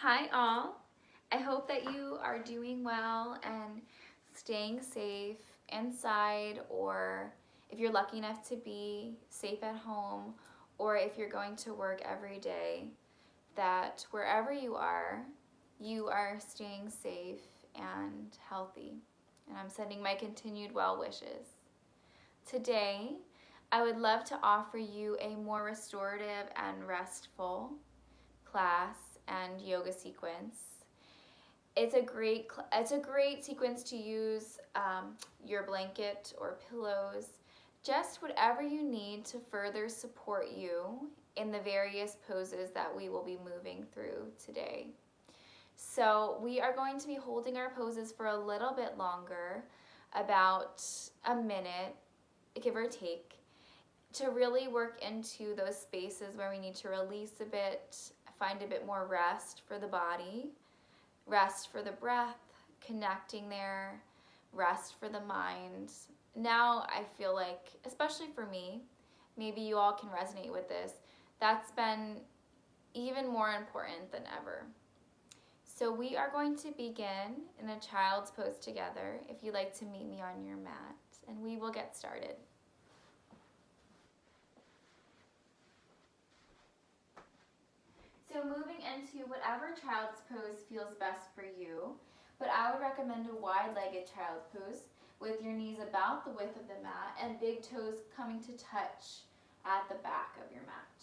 Hi all. I hope that you are doing well and staying safe inside, or if you're lucky enough to be safe at home, or if you're going to work every day, that wherever you are staying safe and healthy. And I'm sending my continued well wishes. Today, I would love to offer you a more restorative and restful class and yoga sequence. It's a great sequence to use your blanket or pillows, just whatever you need to further support you in the various poses that we will be moving through today. So we are going to be holding our poses for a little bit longer, about a minute, give or take, to really work into those spaces where we need to release a bit, find a bit more rest for the body, rest for the breath, connecting there, rest for the mind. Now I feel like, especially for me, maybe you all can resonate with this, that's been even more important than ever. So we are going to begin in a child's pose together, if you'd like to meet me on your mat, and we will get started. So moving into whatever child's pose feels best for you, but I would recommend a wide-legged child's pose with your knees about the width of the mat and big toes coming to touch at the back of your mat.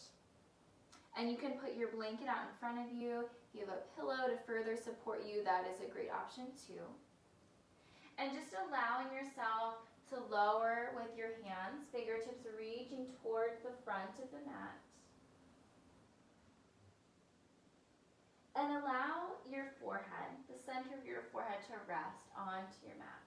And you can put your blanket out in front of you. If you have a pillow to further support you, that is a great option too. And just allowing yourself to lower with your hands, fingertips reaching towards the front of the mat. And allow your forehead, the center of your forehead, to rest onto your mat.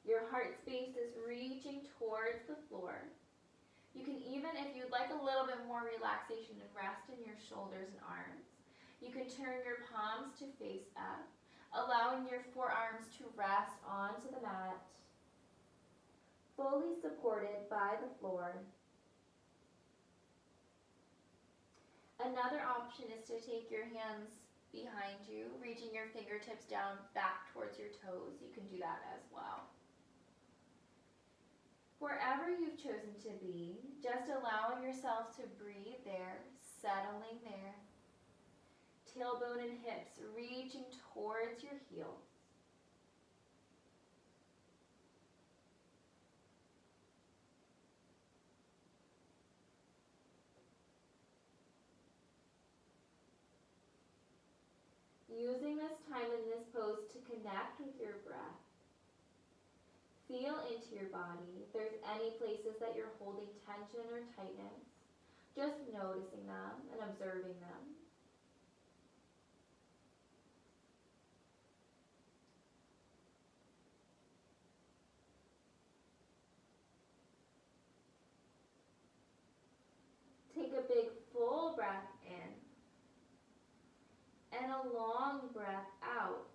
Your heart space is reaching towards the floor. You can even, if you'd like a little bit more relaxation and rest in your shoulders and arms, you can turn your palms to face up, allowing your forearms to rest onto the mat, fully supported by the floor. Another option is to take your hands behind you, reaching your fingertips down back towards your toes. You can do that as well. Wherever you've chosen to be, just allowing yourself to breathe there, settling there. Tailbone and hips reaching towards your heels. Using this time in this pose to connect with your breath. Feel into your body. If there's any places that you're holding tension or tightness, just noticing them and observing them. Take a big full breath in and a long breath out.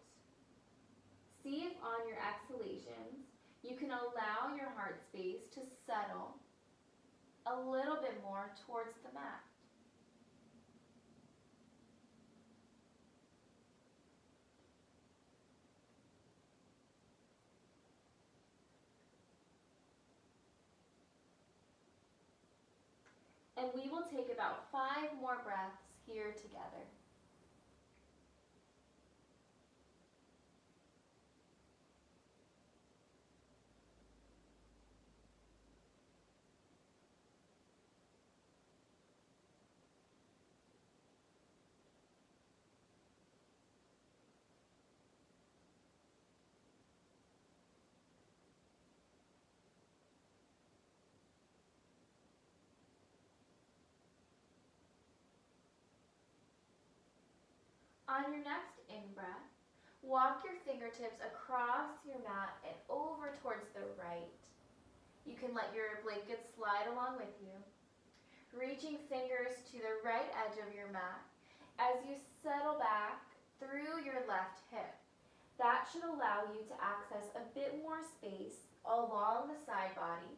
See if on your exhalations you can allow your heart space to settle a little bit more towards the mat. And we will take about 5 more breaths here together. On your next in-breath, walk your fingertips across your mat and over towards the right. You can let your blanket slide along with you. Reaching fingers to the right edge of your mat as you settle back through your left hip. That should allow you to access a bit more space along the side body,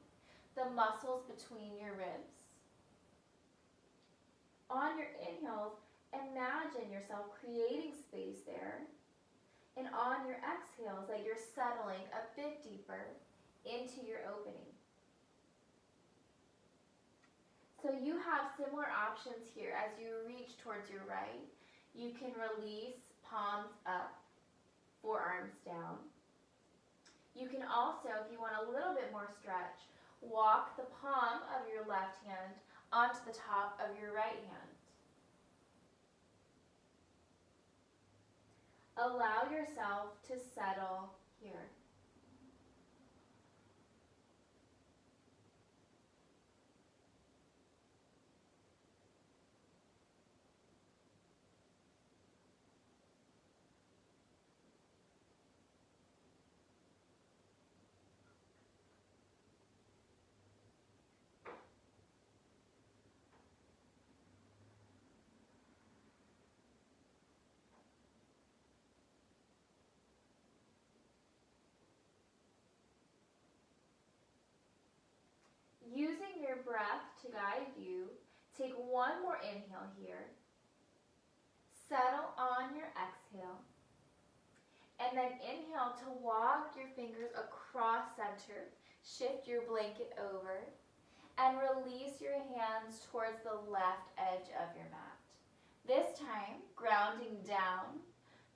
the muscles between your ribs. On your inhales, imagine yourself creating space there. And on your exhales, that you're settling a bit deeper into your opening. So you have similar options here as you reach towards your right. You can release palms up, forearms down. You can also, if you want a little bit more stretch, walk the palm of your left hand onto the top of your right hand. Allow yourself to settle here. Using your breath to guide you, take one more inhale here. Settle on your exhale. And then inhale to walk your fingers across center. Shift your blanket over. And release your hands towards the left edge of your mat. This time, grounding down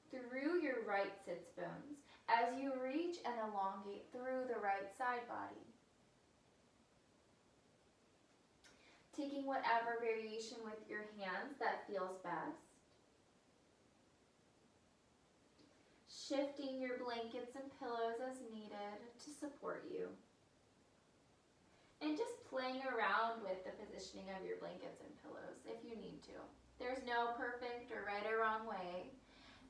through your right sits bones as you reach and elongate through the right side body. Taking whatever variation with your hands that feels best. Shifting your blankets and pillows as needed to support you. And just playing around with the positioning of your blankets and pillows if you need to. There's no perfect or right or wrong way,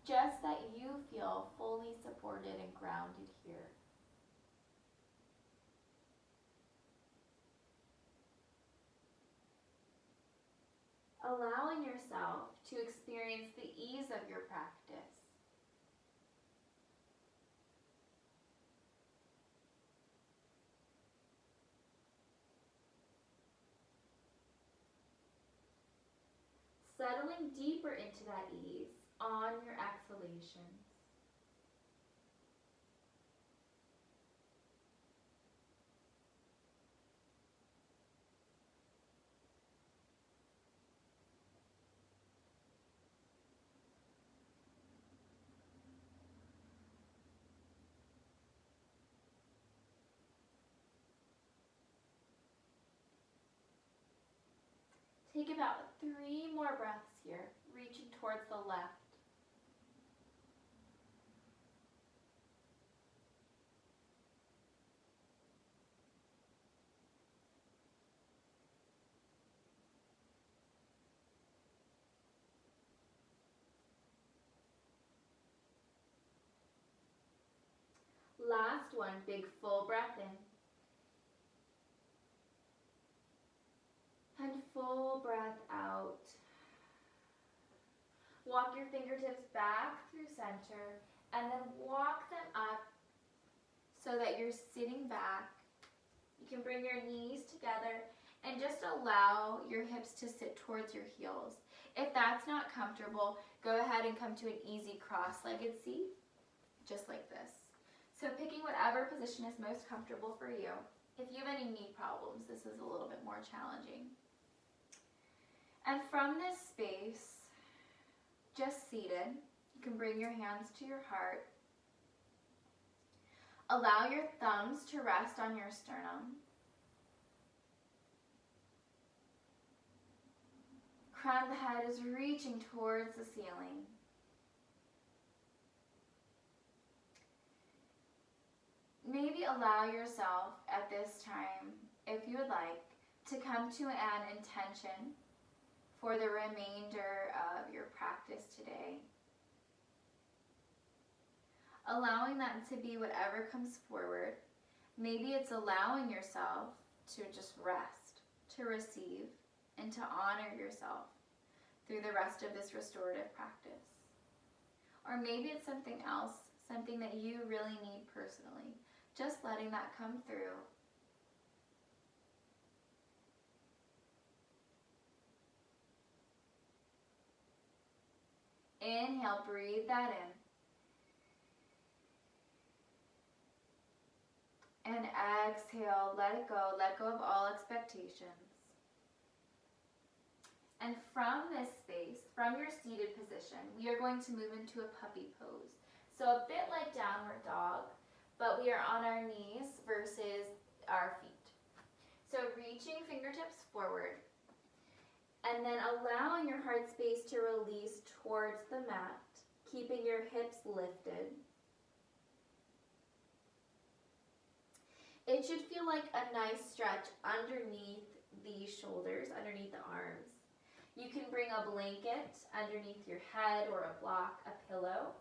just that you feel fully supported and grounded here. Allowing yourself to experience the ease of your practice. Settling deeper into that ease on your exhalations. Take about 3 more breaths here, reaching towards the left. Last one, big full breath in. And full breath out. Walk your fingertips back through center and then walk them up so that you're sitting back. You can bring your knees together and just allow your hips to sit towards your heels. If that's not comfortable, go ahead and come to an easy cross-legged seat, just like this. So picking whatever position is most comfortable for you. If you have any knee problems, this is a little bit more challenging. And from this space, just seated, you can bring your hands to your heart. Allow your thumbs to rest on your sternum. Crown of the head is reaching towards the ceiling. Maybe allow yourself at this time, if you would like, to come to an intention for the remainder of your practice today. Allowing that to be whatever comes forward. Maybe it's allowing yourself to just rest, to receive, and to honor yourself through the rest of this restorative practice. Or maybe it's something else, something that you really need personally. Just letting that come through. Inhale, breathe that in. And exhale, let it go. Let go of all expectations. And from this space, from your seated position, we are going to move into a puppy pose. So a bit like downward dog, but we are on our knees versus our feet. So reaching fingertips forward, and then allowing your heart space to release towards the mat, keeping your hips lifted. It should feel like a nice stretch underneath the shoulders, underneath the arms. You can bring a blanket underneath your head or a block, a pillow,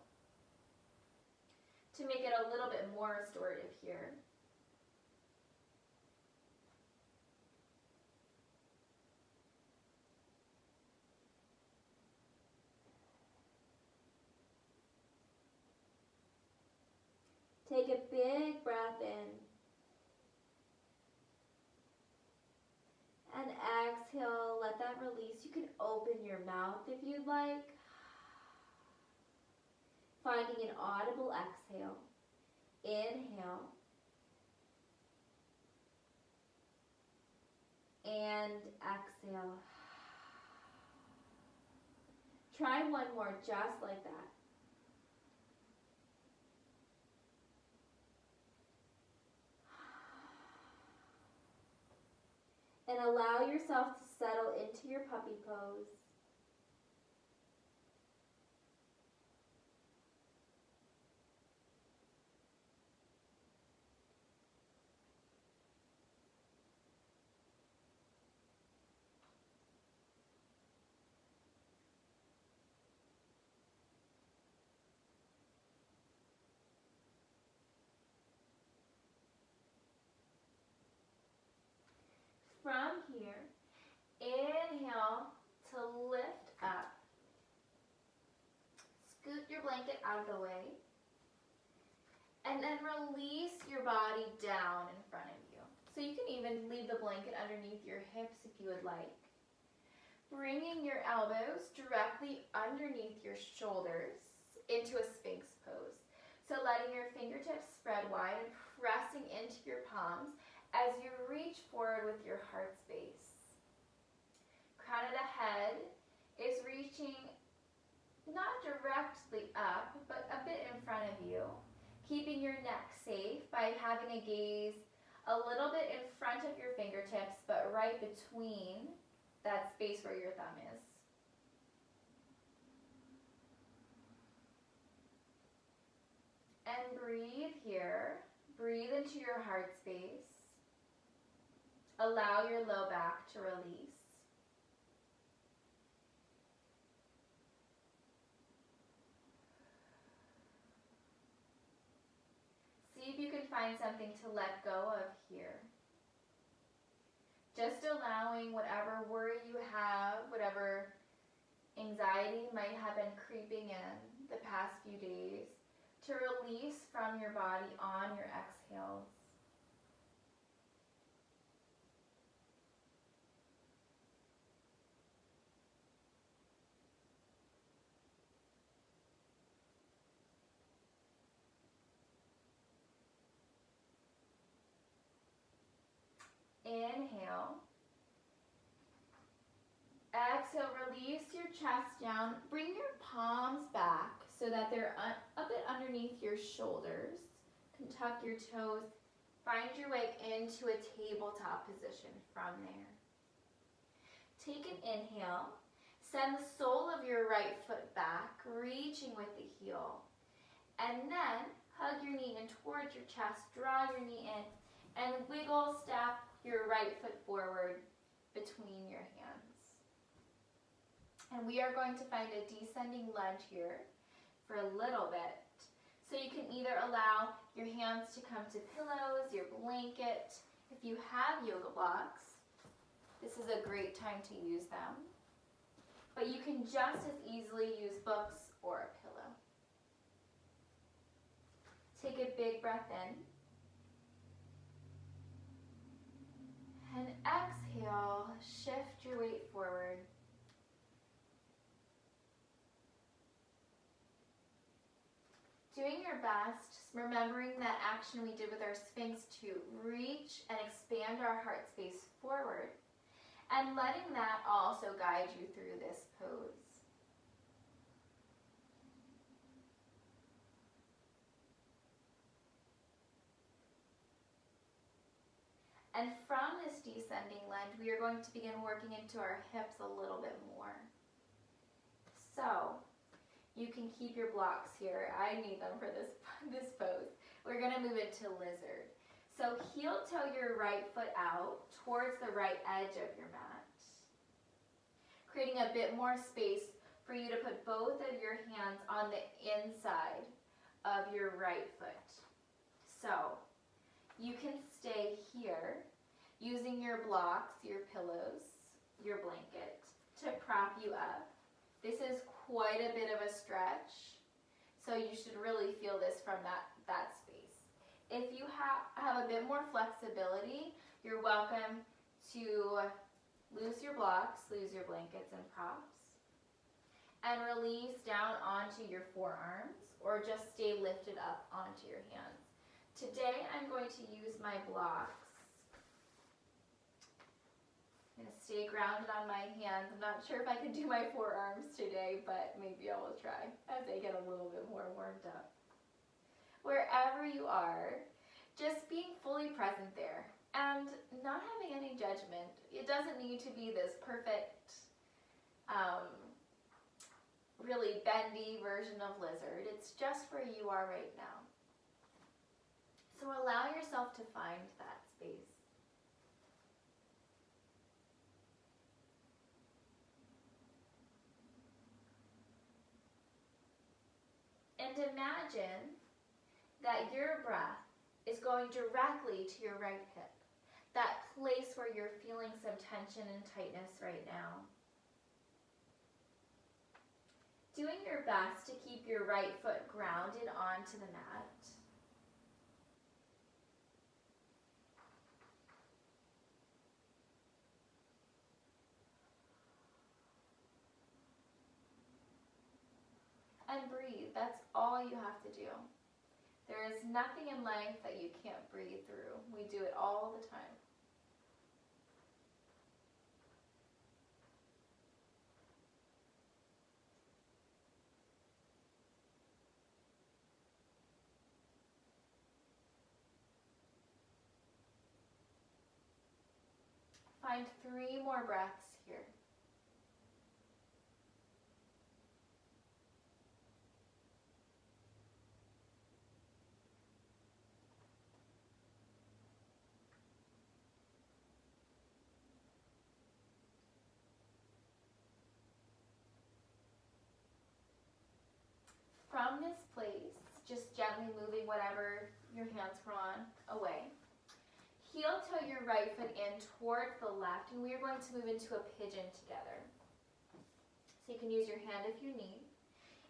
to make it a little bit more restorative here. Take a big breath in. And exhale, let that release. You can open your mouth if you'd like. Finding an audible exhale. Inhale. And exhale. Try one more just like that. And allow yourself to settle into your puppy pose. From here, inhale to lift up. Scoot your blanket out of the way. And then release your body down in front of you. So you can even leave the blanket underneath your hips if you would like. Bringing your elbows directly underneath your shoulders into a Sphinx pose. So letting your fingertips spread wide and pressing into your palms as you reach forward with your heart space. Crown of the head is reaching not directly up, but a bit in front of you. Keeping your neck safe by having a gaze a little bit in front of your fingertips, but right between that space where your thumb is. And breathe here. Breathe into your heart space. Allow your low back to release. See if you can find something to let go of here. Just allowing whatever worry you have, whatever anxiety might have been creeping in the past few days, to release from your body on your exhales. Inhale. Exhale, release your chest down. Bring your palms back so that they're a bit underneath your shoulders. You can tuck your toes. Find your way into a tabletop position from there. Take an inhale. Send the sole of your right foot back, reaching with the heel. And then hug your knee in towards your chest. Draw your knee in and wiggle, step your right foot forward between your hands. And we are going to find a descending lunge here for a little bit. So you can either allow your hands to come to pillows, your blanket. If you have yoga blocks, this is a great time to use them. But you can just as easily use books or a pillow. Take a big breath in. And exhale, shift your weight forward. best, remembering that action we did with our Sphinx to reach and expand our heart space forward, and letting that also guide you through this pose. And from this descending lunge, we are going to begin working into our hips a little bit more. So, you can keep your blocks here. I need them for this pose. We're going to move into lizard. So heel toe your right foot out towards the right edge of your mat, creating a bit more space for you to put both of your hands on the inside of your right foot. So you can stay here using your blocks, your pillows, your blanket to prop you up. This is quite a bit of a stretch, so you should really feel this from that space. If you have a bit more flexibility, you're welcome to loose your blocks, loose your blankets and props, and release down onto your forearms, or just stay lifted up onto your hands. Today I'm going to use my blocks. I'm going to stay grounded on my hands. I'm not sure if I can do my forearms today, but maybe I will try as I get a little bit more warmed up. Wherever you are, just being fully present there and not having any judgment. It doesn't need to be this perfect, really bendy version of lizard. It's just where you are right now. So allow yourself to find that space. And imagine that your breath is going directly to your right hip, that place where you're feeling some tension and tightness right now. Doing your best to keep your right foot grounded onto the mat. And breathe. That's all you have to do. There is nothing in life that you can't breathe through. We do it all the time. Find 3 more breaths here. From this place, just gently moving whatever your hands were on away. Heel toe your right foot in towards the left, and we are going to move into a pigeon together. So you can use your hand if you need.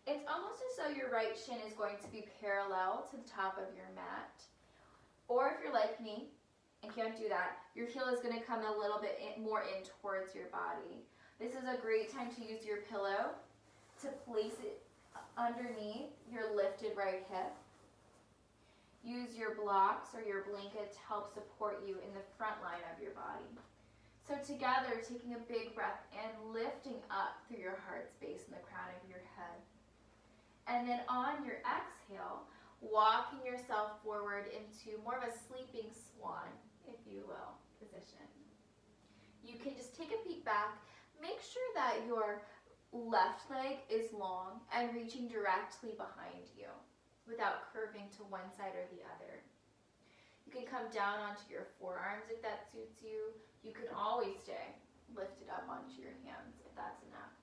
It's almost as though your right shin is going to be parallel to the top of your mat. Or if you're like me and can't do that, your heel is going to come a little bit more in towards your body. This is a great time to use your pillow to place it underneath your lifted right hip. Use your blocks or your blanket to help support you in the front line of your body. So together, taking a big breath and lifting up through your heart space and the crown of your head. And then on your exhale, walking yourself forward into more of a sleeping swan, if you will, position. You can just take a peek back. Make sure that your left leg is long and reaching directly behind you without curving to one side or the other. You can come down onto your forearms if that suits you. You can always stay lifted up onto your hands if that's enough.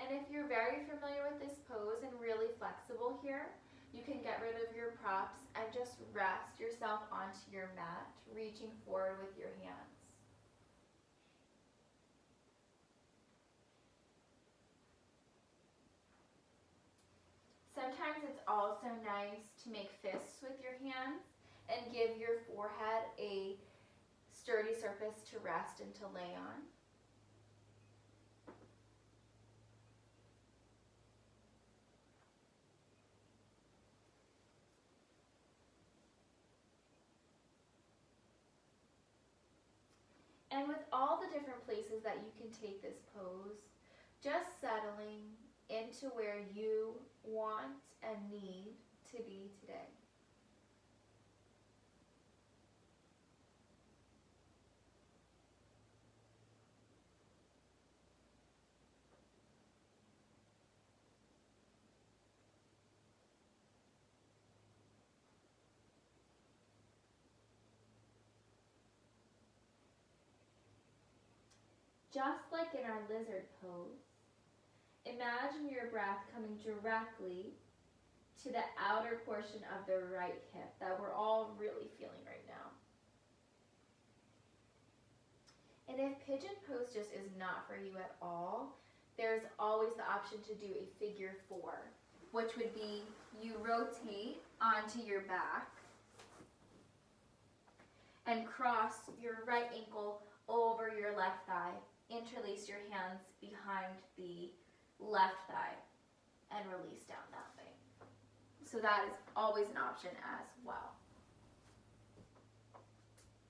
And if you're very familiar with this pose and really flexible here, you can get rid of your props and just rest yourself onto your mat, reaching forward with your hands. Sometimes it's also nice to make fists with your hands and give your forehead a sturdy surface to rest and to lay on. And with all the different places that you can take this pose, just settling into where you want and need to be today. Just like in our lizard pose, imagine your breath coming directly to the outer portion of the right hip that we're all really feeling right now. And if pigeon pose just is not for you at all, there's always the option to do a figure 4, which would be you rotate onto your back and cross your right ankle over your left thigh. Interlace your hands behind the left thigh and release down that way. So that is always an option as well.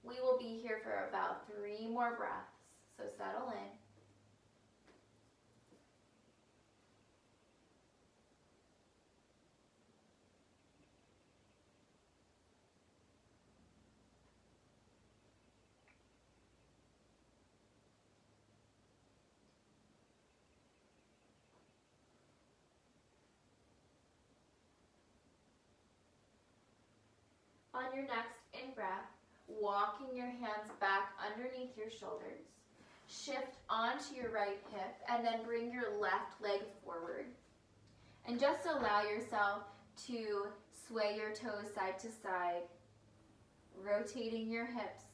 We will be here for about 3 more breaths, so settle in. On your next in-breath, walking your hands back underneath your shoulders, shift onto your right hip, and then bring your left leg forward. And just allow yourself to sway your toes side to side, rotating your hips,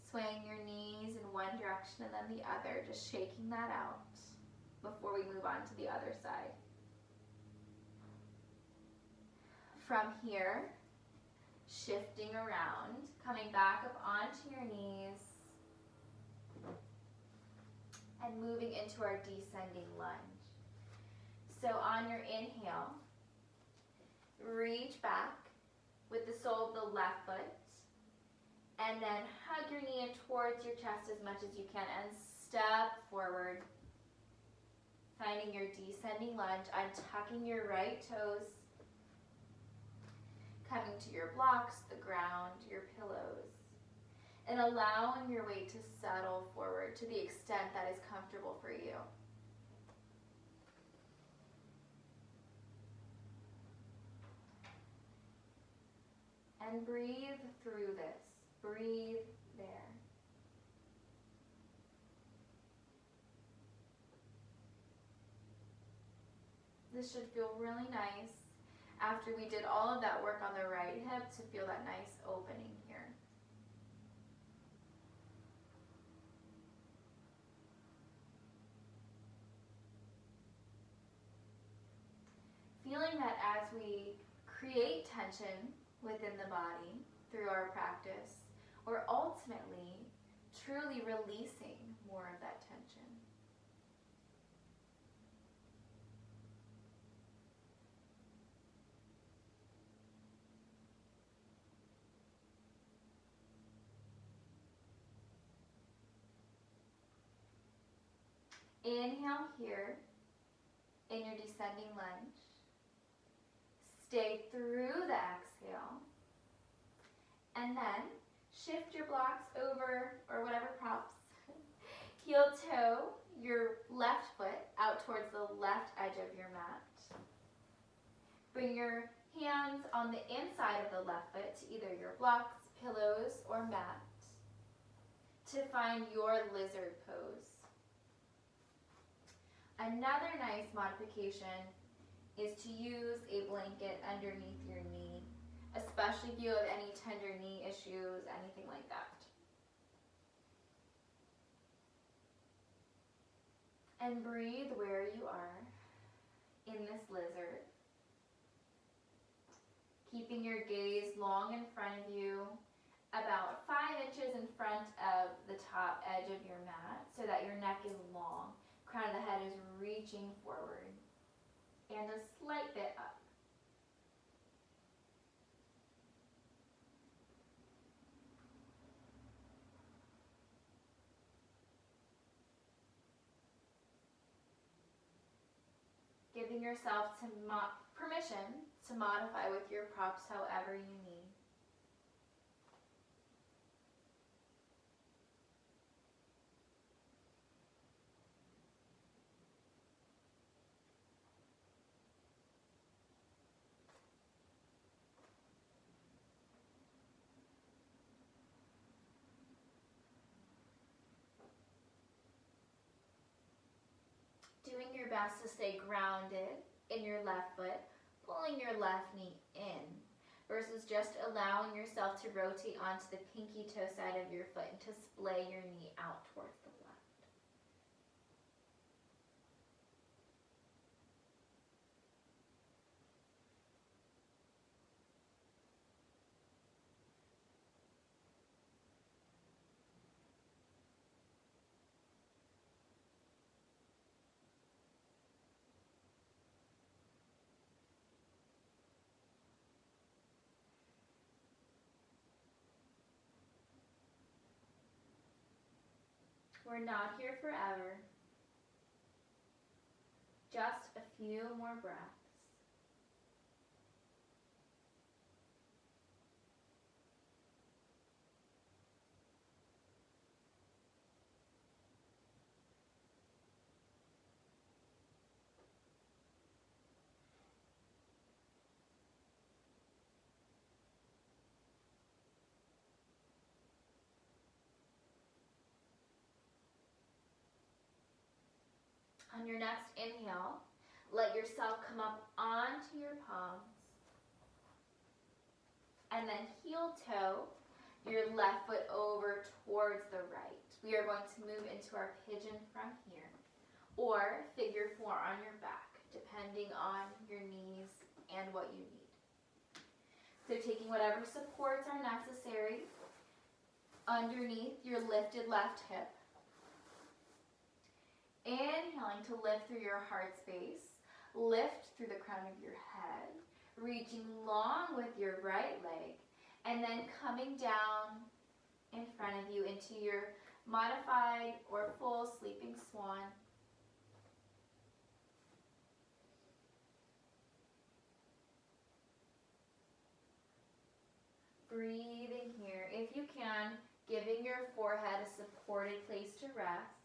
swaying your knees in one direction and then the other, just shaking that out before we move on to the other side. From here, shifting around, coming back up onto your knees, and moving into our descending lunge. So on your inhale, reach back with the sole of the left foot, and then hug your knee in towards your chest as much as you can, and step forward, finding your descending lunge, untucking your right toes, coming to your blocks, the ground, your pillows, and allowing your weight to settle forward to the extent that is comfortable for you. And breathe through this. Breathe there. This should feel really nice after we did all of that work on the right hip to feel that nice opening here. Feeling that as we create tension within the body through our practice, we're ultimately truly releasing more of that tension. Inhale here in your descending lunge. Stay through the exhale. And then shift your blocks over, or whatever props. Heel toe your left foot out towards the left edge of your mat. Bring your hands on the inside of the left foot to either your blocks, pillows, or mat to find your lizard pose. Another nice modification is to use a blanket underneath your knee, especially if you have any tender knee issues, anything like that. And breathe where you are in this lizard, keeping your gaze long in front of you, about 5 inches in front of the top edge of your mat so that your neck is long. Crown of the head is reaching forward and a slight bit up. giving yourself permission to modify with your props however you need. Doing your best to stay grounded in your left foot, pulling your left knee in, versus just allowing yourself to rotate onto the pinky toe side of your foot and to splay your knee out towards the left. We're not here forever. Just a few more breaths. On your next inhale, let yourself come up onto your palms. And then heel toe your left foot over towards the right. We are going to move into our pigeon from here, or figure four on your back, depending on your knees and what you need. So taking whatever supports are necessary underneath your lifted left hip. Inhaling to lift through your heart space, lift through the crown of your head, reaching long with your right leg, and then coming down in front of you into your modified or full sleeping swan. Breathing here, if you can, giving your forehead a supported place to rest.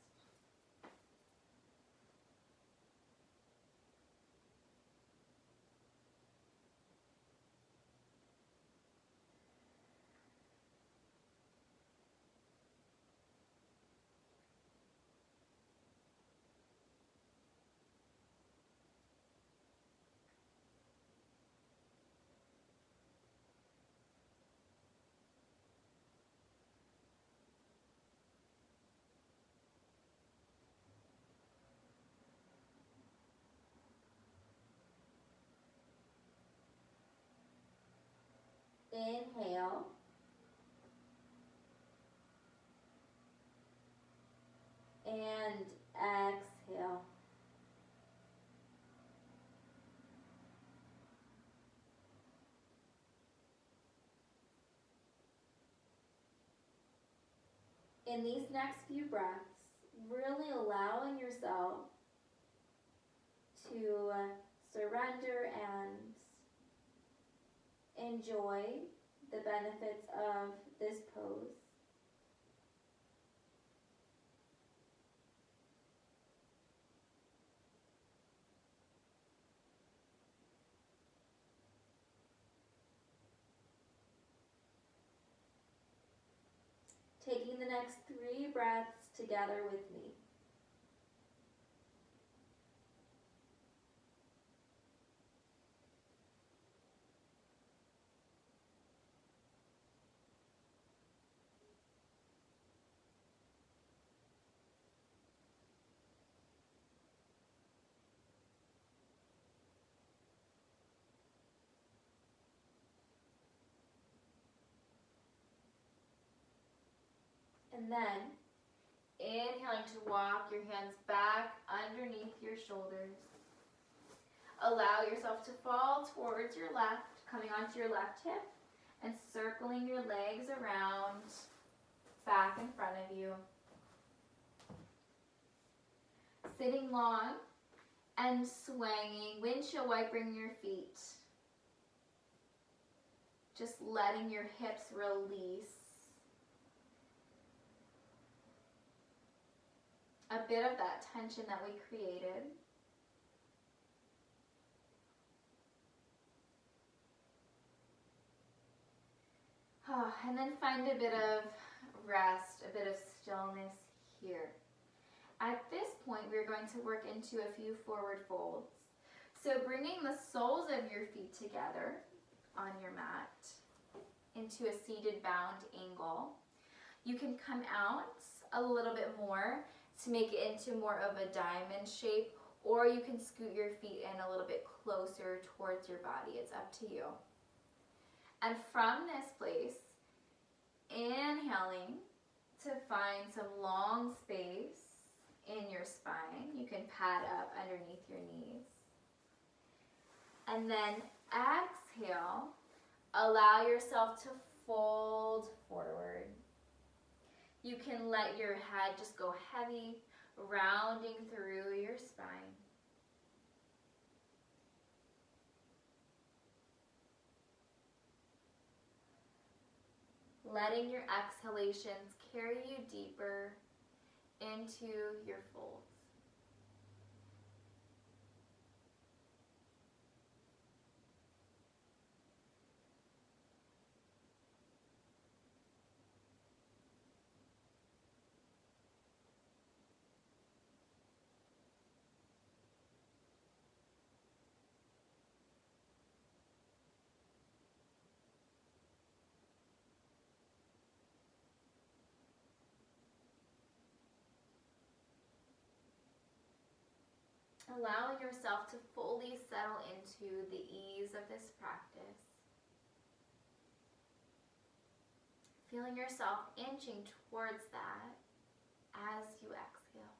Inhale. And exhale. In these next few breaths, really allowing yourself to surrender and enjoy the benefits of this pose. Taking the next 3 breaths together with me. And then, inhaling to walk your hands back underneath your shoulders. Allow yourself to fall towards your left, coming onto your left hip, and circling your legs around back in front of you. Sitting long and swaying, windshield wipering your feet. Just letting your hips release. A bit of that tension that we created. And then find a bit of rest, a bit of stillness here. At this point, we're going to work into a few forward folds. So bringing the soles of your feet together on your mat into a seated bound angle. You can come out a little bit more to make it into more of a diamond shape, or you can scoot your feet in a little bit closer towards your body. It's up to you. And from this place, inhaling to find some long space in your spine. You can pad up underneath your knees. And then exhale, allow yourself to fold forward. You can let your head just go heavy, rounding through your spine. Letting your exhalations carry you deeper into your folds. Allowing yourself to fully settle into the ease of this practice. Feeling yourself inching towards that as you exhale.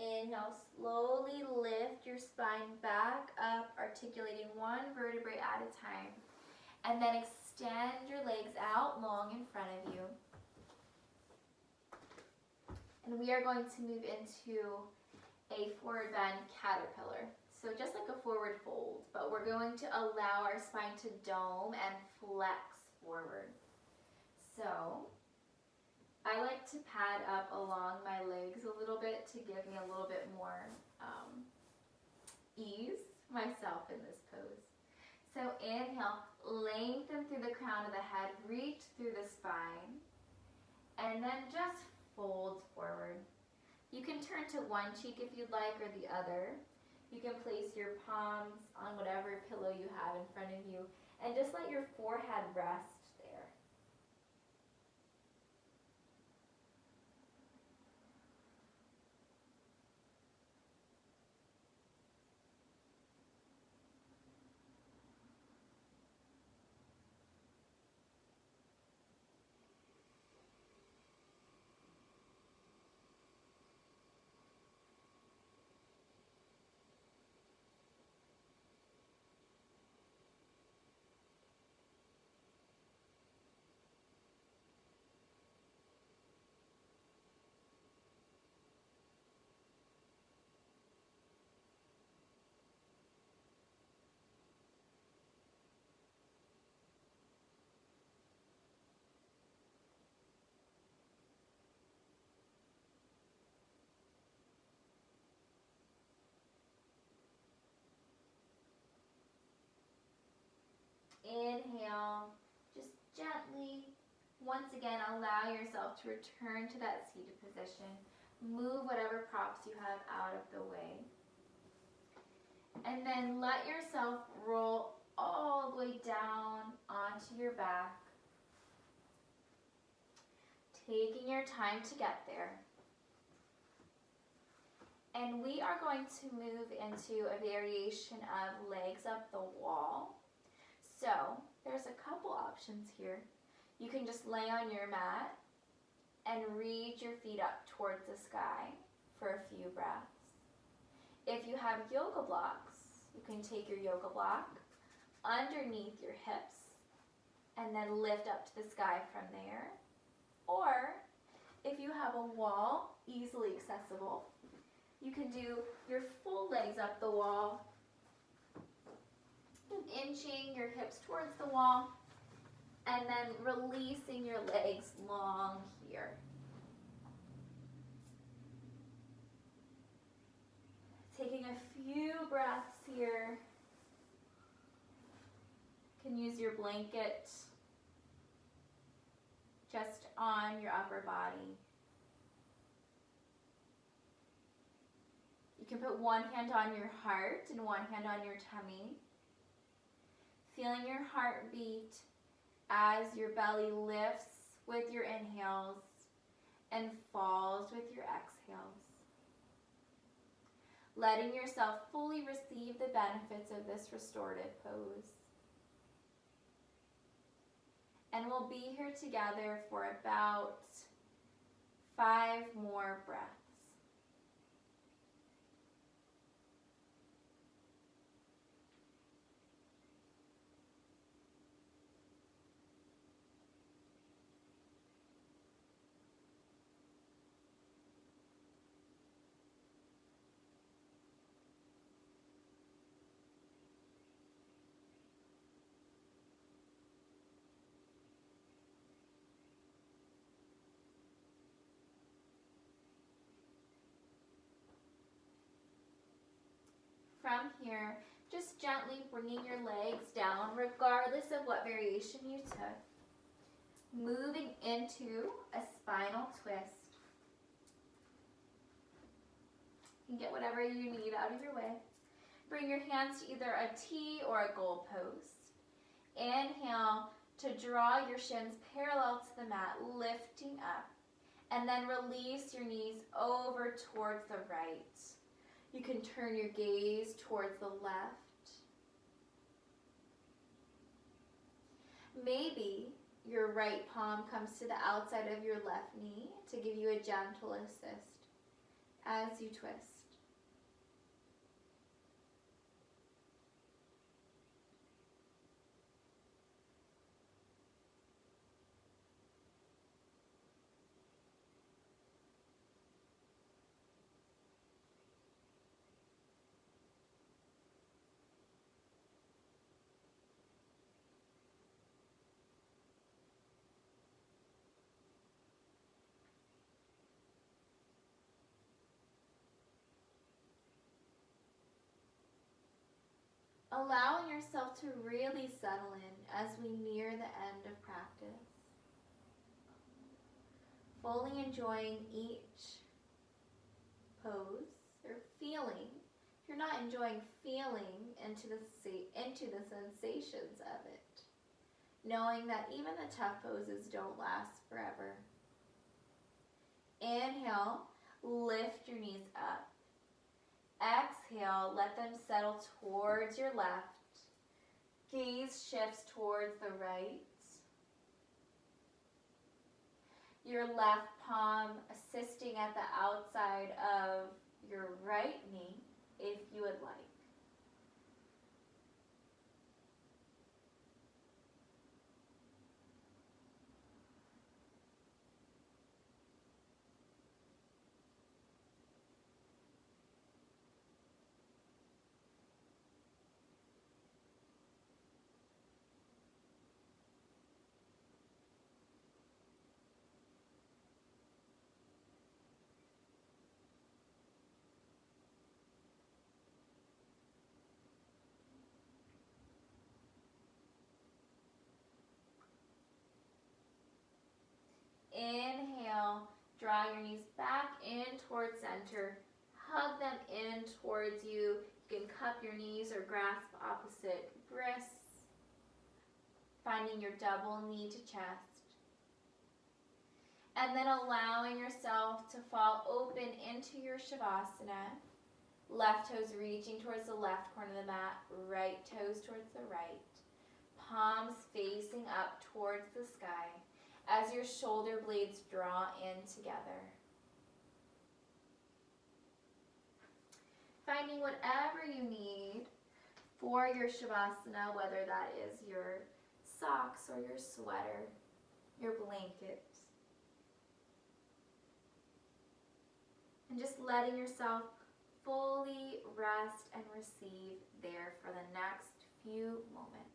Inhale, slowly lift your spine back up, articulating one vertebrae at a time. And then extend your legs out long in front of you. And we are going to move into a forward bend caterpillar. So just like a forward fold, but we're going to allow our spine to dome and flex forward. So I like to pad up along my legs a little bit to give me a little bit more ease myself in this pose. So inhale, lengthen through the crown of the head, reach through the spine, and then just fold forward. You can turn to one cheek if you'd like, or the other. You can place your palms on whatever pillow you have in front of you, and just let your forehead rest there. Inhale, just gently, once again, allow yourself to return to that seated position. Move whatever props you have out of the way. And then let yourself roll all the way down onto your back, taking your time to get there. And we are going to move into a variation of legs up the wall. So there's a couple options here. You can just lay on your mat and reach your feet up towards the sky for a few breaths. If you have yoga blocks, you can take your yoga block underneath your hips and then lift up to the sky from there. Or if you have a wall, easily accessible, you can do your full legs up the wall, inching your hips towards the wall, and then releasing your legs long here. Taking a few breaths here. You can use your blanket just on your upper body. You can put one hand on your heart and one hand on your tummy. Feeling your heartbeat as your belly lifts with your inhales and falls with your exhales. Letting yourself fully receive the benefits of this restorative pose. And we'll be here together for about 5 more breaths. From here, just gently bringing your legs down regardless of what variation you took. Moving into a spinal twist. You can get whatever you need out of your way. Bring your hands to either a T or a goalpost. Inhale to draw your shins parallel to the mat, lifting up. And then release your knees over towards the right. You can turn your gaze towards the left. Maybe your right palm comes to the outside of your left knee to give you a gentle assist as you twist. Allowing yourself to really settle in as we near the end of practice. Fully enjoying each pose or feeling. If you're not enjoying feeling into the sensations of it. Knowing that even the tough poses don't last forever. Inhale, lift your knees up. Exhale, let them settle towards your left. Gaze shifts towards the right. Your left palm assisting at the outside of your right knee if you would like. Inhale, draw your knees back in towards center. Hug them in towards you. You can cup your knees or grasp opposite wrists. Finding your double knee to chest. And then allowing yourself to fall open into your Shavasana. Left toes reaching towards the left corner of the mat. Right toes towards the right. Palms facing up towards the sky as your shoulder blades draw in together. Finding whatever you need for your Shavasana, whether that is your socks or your sweater, your blanket. And just letting yourself fully rest and receive there for the next few moments.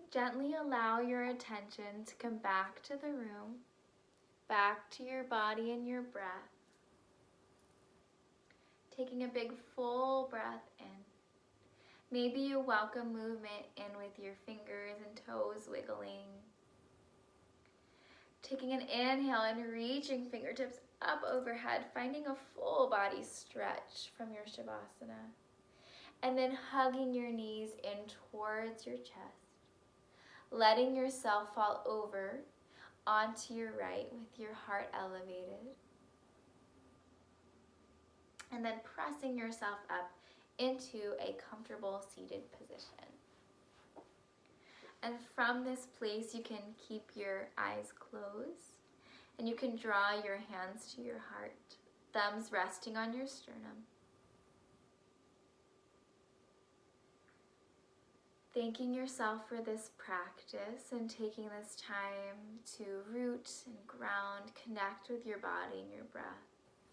Gently allow your attention to come back to the room, back to your body and your breath. Taking a big full breath in. Maybe you welcome movement in with your fingers and toes wiggling. Taking an inhale and reaching fingertips up overhead, finding a full body stretch from your Shavasana. And then hugging your knees in towards your chest. Letting yourself fall over onto your right with your heart elevated. And then pressing yourself up into a comfortable seated position. And from this place, you can keep your eyes closed and you can draw your hands to your heart, thumbs resting on your sternum. Thanking yourself for this practice and taking this time to root and ground, connect with your body and your breath.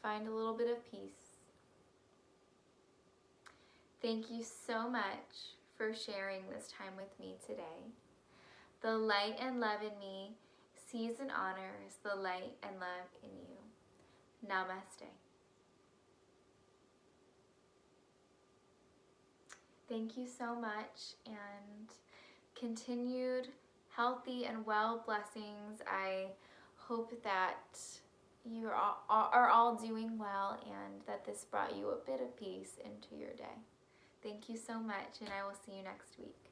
Find a little bit of peace. Thank you so much for sharing this time with me today. The light and love in me sees and honors the light and love in you. Namaste. Thank you so much, and continued healthy and well blessings. I hope that you are all doing well and that this brought you a bit of peace into your day. Thank you so much, and I will see you next week.